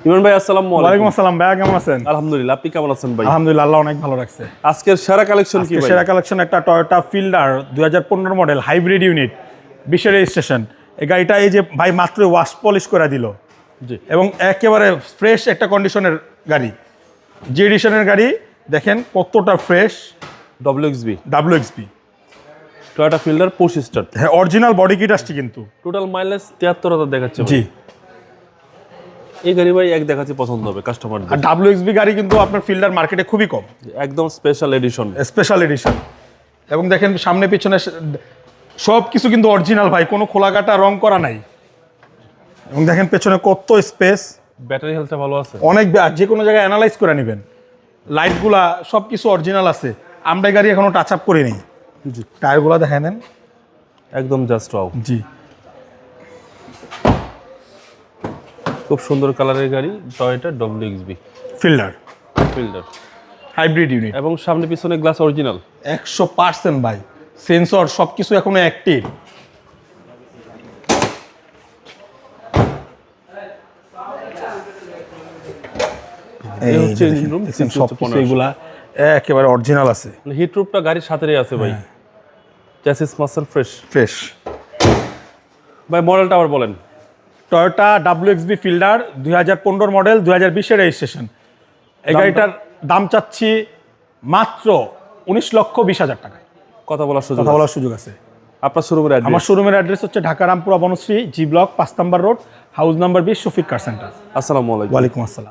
ইমরান ভাই আসসালামু আলাইকুম। ওয়ালাইকুম আসসালাম ভাই, কেমন আছেন? আলহামদুলিল্লাহ, আপনি কেমন আছেন ভাই? আলহামদুলিল্লাহ, আল্লাহ অনেক ভালো রাখছে। আজকের সেরা কালেকশন কি ভাই? সেরা কালেকশন একটা Toyota fielder 2015 model hybrid unit, 20 registration. এই গাড়িটা এই যে ভাই মাত্র ওয়াশ পলিশ করে দিল জি, এবং একেবারে ফ্রেশ একটা কন্ডিশনের গাড়ি। জি এডিশনের গাড়ি, দেখেন কতটা fresh. WXB WXB Toyota fielder push start, হ্যাঁ, অরিজিনাল বডি কিট আসছে কিন্তু। টোটাল মাইলেজ 73,000 দেখাচ্ছে ভাই। জি, এই গাড়ি ভাই এক দেখাচ্ছি পছন্দ হবে কাস্টমারদের। আর WXB গাড়ি কিন্তু আপনার ফিল্ডার মার্কেটে খুবই কম, একদম স্পেশাল এডিশন। Special edition. এবং দেখেন সামনে পিছনে সব কিছু কিন্তু অরিজিনাল ভাই, কোনো খোলাকাটা রং করা নাই। এবং দেখেন পেছনে কত স্পেস, ব্যাটারি হেলথটা ভালো আছে। অনেক যে কোনো জায়গায় অ্যানালাইজ করে নেবেন। লাইটগুলা সব কিছু অরিজিনাল আছে, আমরা গাড়ি এখনো টাচ আপ করি নাই। জি, টায়ারগুলা দেখেন দেন, একদম জাস্ট ওয়াও। জি খুব সুন্দর কালারের গাড়ি Toyota WXB fielder fielder, hybrid unit, এবং সামনে পিছনে গ্লাস অরিজিনাল। 100% ভাই, সেন্সর সব কিছু এখনো অ্যাক্টিভ। এই হচ্ছে ইঞ্জিন রুম, সব কিছু এগুলা একেবারে অরিজিনাল আছে, হিট রুপটা গাড়ির সাথেই আছে ভাই। Chassis muscle fresh fresh. ভাই, মডেলটা আবার বলেন। Toyota WXB fielder 2015 model, 2020 registration. এই গাড়িটার দাম চাচ্ছি মাত্র 19,20,000 টাকা। কথা বলার সুযোগ কথা বলার সুযোগ আছে। আপনার শোরুমের অ্যাড্রেস? আমার শোরুমের অ্যাড্রেস হচ্ছে Dhaka Rampura Banasree G block 5 number road, house number 20, Shafiq car centre. আসসালামু আলাইকুম। ওয়ালাইকুম আসসালাম।